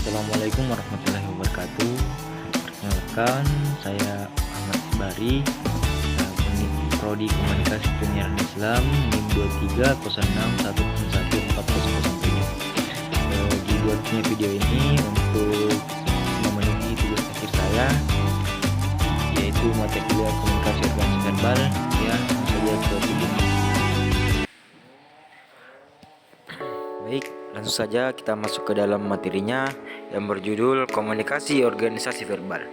Assalamualaikum warahmatullahi wabarakatuh. Perkenalkan, saya Ahmad Bari, Prodi Komunikasi Penyiaran Islam NIM 2306111403. Dibuatnya video ini untuk memenuhi tugas akhir saya, yaitu mata kuliah komunikasi organisasi verbal. Ya, langsung saja ke video. Baik, langsung saja kita masuk ke dalam materinya yang berjudul Komunikasi Organisasi Verbal.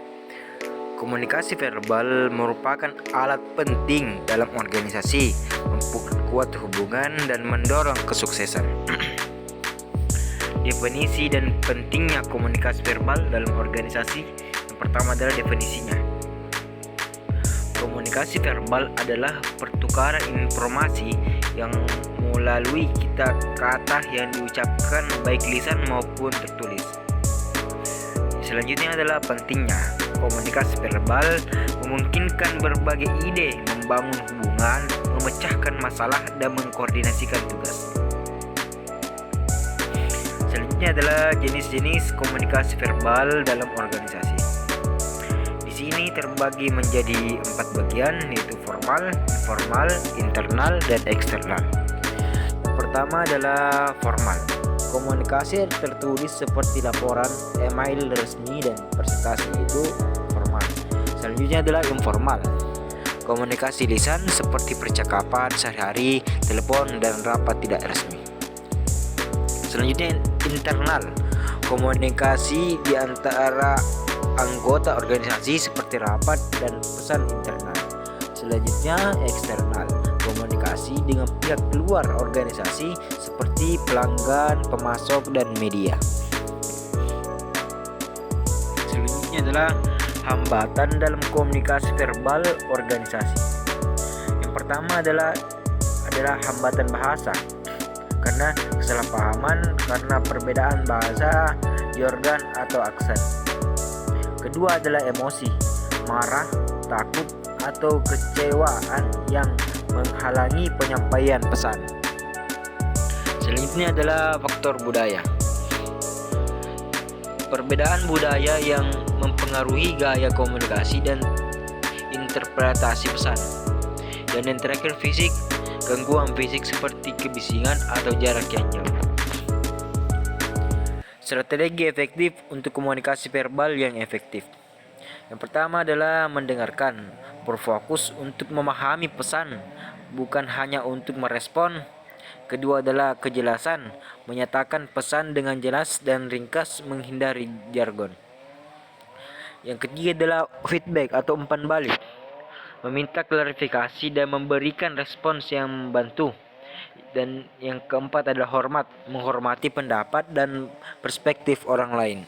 Komunikasi verbal merupakan alat penting dalam organisasi, memperkuat hubungan dan mendorong kesuksesan. Definisi dan pentingnya komunikasi verbal dalam organisasi. Yang pertama adalah definisinya. Komunikasi verbal adalah pertukaran informasi yang melalui kata yang diucapkan baik lisan maupun tertulis. Selanjutnya adalah pentingnya. Komunikasi verbal memungkinkan berbagai ide, membangun hubungan, memecahkan masalah, dan mengkoordinasikan tugas. Selanjutnya adalah jenis-jenis komunikasi verbal dalam organisasi. Di sini terbagi menjadi 4 bagian, yaitu formal, informal, internal, dan eksternal. Pertama adalah formal. Komunikasi tertulis seperti laporan, email resmi, dan presentasi, itu formal. Selanjutnya adalah informal. Komunikasi lisan seperti percakapan sehari-hari, telepon, dan rapat tidak resmi. Selanjutnya internal. Komunikasi di antara anggota organisasi seperti rapat dan pesan internal. Selanjutnya eksternal. Komunikasi dengan pihak luar organisasi seperti pelanggan, pemasok, dan media. Selanjutnya adalah hambatan dalam komunikasi verbal organisasi. Yang pertama adalah hambatan bahasa, karena kesalahpahaman karena perbedaan bahasa di organ atau aksen. Kedua adalah emosi, marah, takut, atau kecewaan yang menghalangi penyampaian pesan. Selanjutnya adalah faktor budaya. Perbedaan budaya yang mempengaruhi gaya komunikasi dan interpretasi pesan. Dan yang terakhir fisik, gangguan fisik seperti kebisingan atau jarak yang jauh. Strategi efektif untuk komunikasi verbal yang efektif. Yang pertama adalah mendengarkan, berfokus untuk memahami pesan, bukan hanya untuk merespon. Kedua adalah kejelasan, menyatakan pesan dengan jelas dan ringkas, menghindari jargon. Yang ketiga adalah feedback atau umpan balik, meminta klarifikasi dan memberikan respons yang membantu. Dan yang keempat adalah hormat, menghormati pendapat dan perspektif orang lain.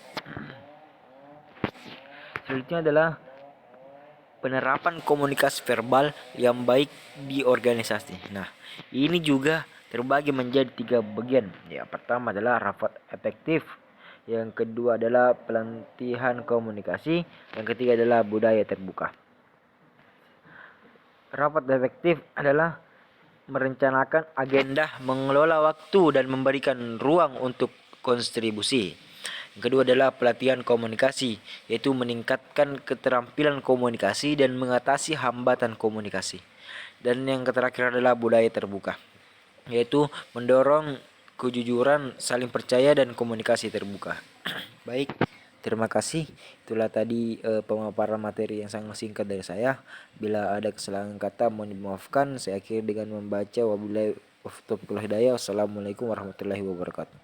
Selanjutnya adalah penerapan komunikasi verbal yang baik di organisasi. Nah, ini juga terbagi menjadi 3 bagian. Yang pertama adalah rapat efektif. Yang kedua adalah pelatihan komunikasi. Yang ketiga adalah budaya terbuka. Rapat efektif adalah merencanakan agenda, mengelola waktu, dan memberikan ruang untuk kontribusi. Yang kedua adalah pelatihan komunikasi, yaitu meningkatkan keterampilan komunikasi dan mengatasi hambatan komunikasi. Dan yang terakhir adalah budaya terbuka, yaitu mendorong kejujuran, saling percaya, dan komunikasi terbuka. Baik, terima kasih. Itulah tadi pemaparan materi yang sangat singkat dari saya. Bila ada kesalahan kata mohon dimaafkan. Saya akhiri dengan membaca wabillahi taufiq wal hidayah. Wassalamualaikum warahmatullahi wabarakatuh.